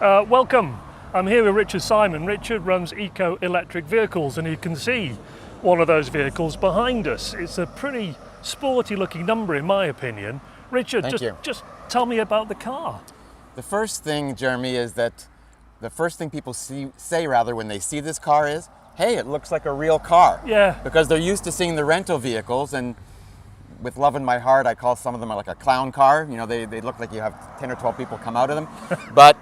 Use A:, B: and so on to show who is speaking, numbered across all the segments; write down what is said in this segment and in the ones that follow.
A: Welcome. I'm here with Richard Simon. Richard runs Eco Electric Vehicles, and you can see one of those vehicles behind us. It's a pretty sporty looking number in my opinion. Richard, just tell me about the car.
B: The first thing, Jeremy, is that the first thing people say when they see this car is, hey, it looks like a real car.
A: Yeah.
B: Because they're used to seeing the rental vehicles, and with love in my heart, I call some of them like a clown car. You know, they look like you have 10 or 12 people come out of them. But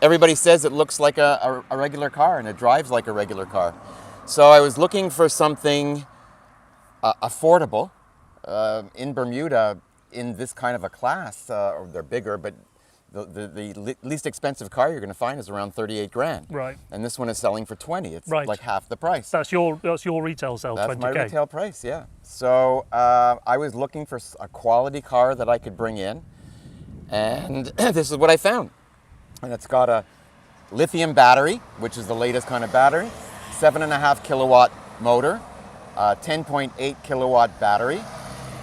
B: everybody says it looks like a regular car, and it drives like a regular car. So I was looking for something affordable in Bermuda in this kind of a class. Or they're bigger, but the least expensive car you're going to find is around 38 grand.
A: Right.
B: And this one is selling for 20. It's
A: right.
B: like half the price.
A: That's your retail sale,
B: That's
A: 20K.
B: my retail price, yeah. So I was looking for a quality car that I could bring in, and this is what I found. And it's got a lithium battery, which is the latest kind of battery, 7.5 kilowatt motor, 10.8 kilowatt battery.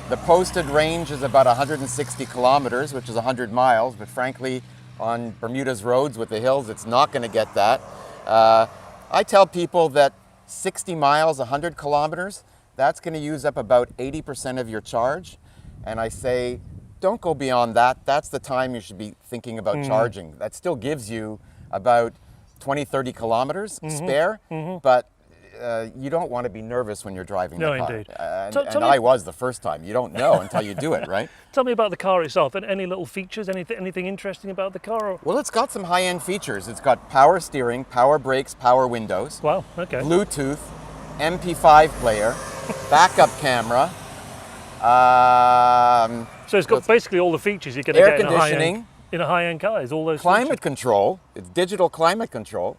B: The posted range is about 160 kilometers, which is 100 miles, but frankly, on Bermuda's roads with the hills, it's not going to get that. I tell people that 60 miles, 100 kilometers, that's going to use up about 80% of your charge. And I say, don't go beyond that. That's the time you should be thinking about charging. That still gives you about 20, 30 kilometers spare, but you don't want to be nervous when you're driving the car.
A: No, indeed.
B: And I was the first time. You don't know until you do it, right?
A: Tell me about the car itself. Any little features, anything interesting about the car?
B: Well, it's got some high-end features. It's got power steering, power brakes, power windows.
A: Wow, okay.
B: Bluetooth, MP5 player, backup camera.
A: So it's got basically all the features you're going to
B: air
A: get
B: conditioning,
A: in a high-end car. Is all those
B: climate
A: features.
B: control. It's digital climate control.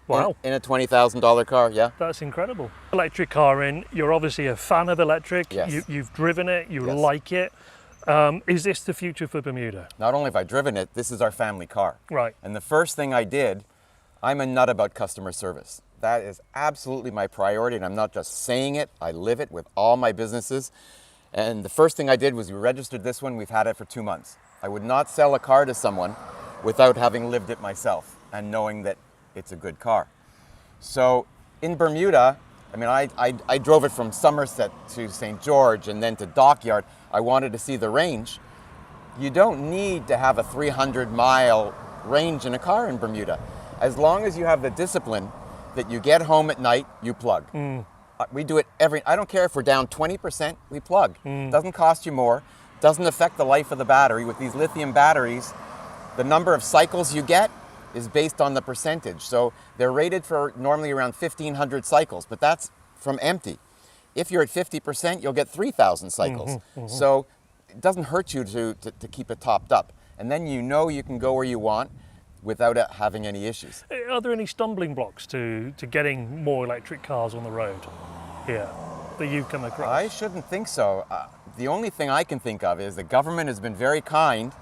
A: Wow.
B: In a $20,000 car, yeah.
A: That's incredible. Electric car in, you're obviously a fan of electric.
B: Yes.
A: You've driven it, you
B: Yes.
A: like it. Is this the future for Bermuda?
B: Not only have I driven it, this is our family car.
A: Right.
B: And the first thing I did, I'm a nut about customer service. That is absolutely my priority, and I'm not just saying it, I live it with all my businesses. And the first thing I did was we registered this one, we've had it for 2 months. I would not sell a car to someone without having lived it myself and knowing that it's a good car. So in Bermuda, I mean, I drove it from Somerset to St. George and then to Dockyard. I wanted to see the range. You don't need to have a 300-mile range in a car in Bermuda. As long as you have the discipline that you get home at night, you plug. We do it I don't care if we're down 20%, we plug. Doesn't cost you more, doesn't affect the life of the battery. With these lithium batteries, the number of cycles you get is based on the percentage. So they're rated for normally around 1,500 cycles, but that's from empty. If you're at 50%, you'll get 3,000 cycles. So it doesn't hurt you to keep it topped up. And then you know you can go where you want without having any issues.
A: Are there any stumbling blocks to getting more electric cars on the road here that you've come across?
B: I shouldn't think so. The only thing I can think of is the government has been very kind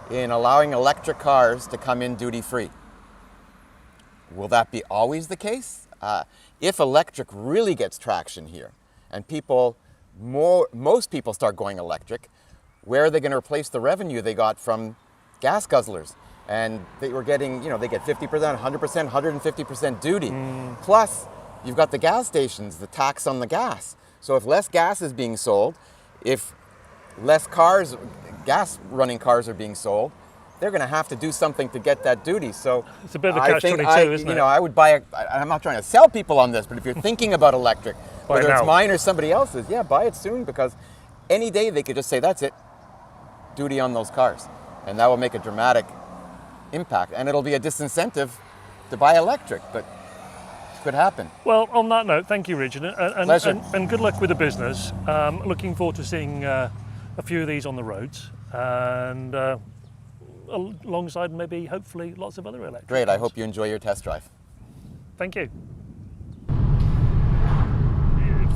B: in allowing electric cars to come in duty-free. Will that be always the case? If electric really gets traction here and most people start going electric, where are they going to replace the revenue they got from gas guzzlers? And they were getting, they get 50%, 100%, 150% duty. Plus, you've got the gas stations, the tax on the gas. So if less gas is being sold, if less gas-running cars are being sold, they're going to have to do something to get that duty. So
A: it's a bit of a catch-22, isn't it?
B: I would buy I'm not trying to sell people on this, but if you're thinking about electric, whether it's mine or somebody else's, yeah, buy it soon, because any day they could just say, that's it, duty on those cars. And that will make a dramatic impact. And it'll be a disincentive to buy electric, but it could happen.
A: Well, on that note, thank you, Richard.
B: Pleasure.
A: And good luck with the business. Looking forward to seeing a few of these on the roads. And alongside maybe, hopefully, lots of other electric
B: Great,
A: cars.
B: I hope you enjoy your test drive.
A: Thank you.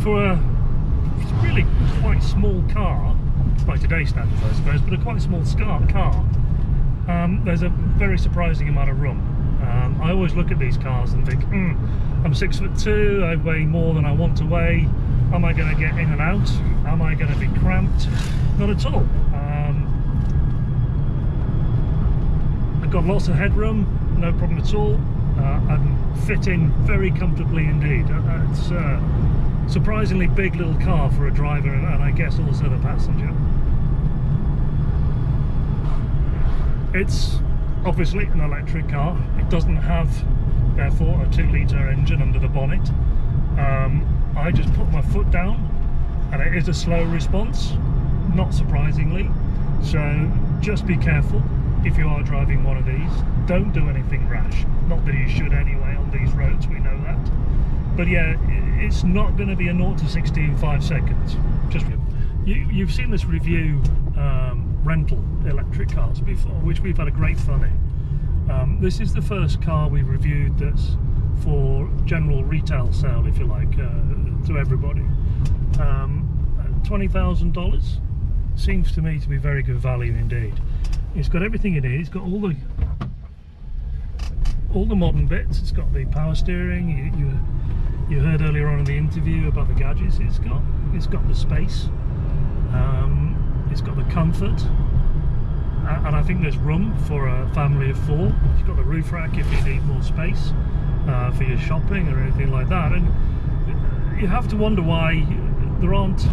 A: For a really quite small car, by today's standards I suppose, but a quite small car, there's a very surprising amount of room. I always look at these cars and think, I'm 6'2", I weigh more than I want to weigh. Am I going to get in and out? Am I going to be cramped? Not at all. I've got lots of headroom, no problem at all, and fit in very comfortably indeed. It's a surprisingly big little car for a driver, and I guess also the passenger. It's obviously an electric car. It doesn't have, therefore, a 2-litre engine under the bonnet. I just put my foot down, and it is a slow response, not surprisingly. So just be careful if you are driving one of these. Don't do anything rash. Not that you should anyway on these roads, we know that. But yeah, it's not going to be a 0 to 60 in 5 seconds. Just you've seen this review rental electric cars before, which we've had a great fun in. This is the first car we've reviewed that's for general retail sale, if you like, to everybody. $20,000 seems to me to be very good value indeed. It's got everything in it. It's got all the modern bits. It's got the power steering. You heard earlier on in the interview about the gadgets it's got. It's got the space. It's got the comfort. And I think there's room for a family of 4. It's got the roof rack if you need more space for your shopping or anything like that. And you have to wonder why there aren't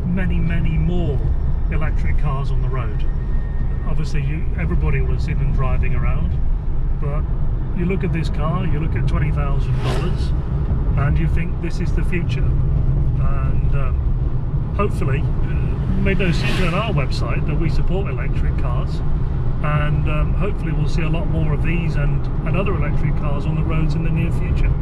A: many more electric cars on the road. Obviously everybody will have seen them driving around, but you look at this car, you look at $20,000 and you think this is the future. And hopefully, made no secret on our website that we support electric cars, and hopefully we'll see a lot more of these and other electric cars on the roads in the near future.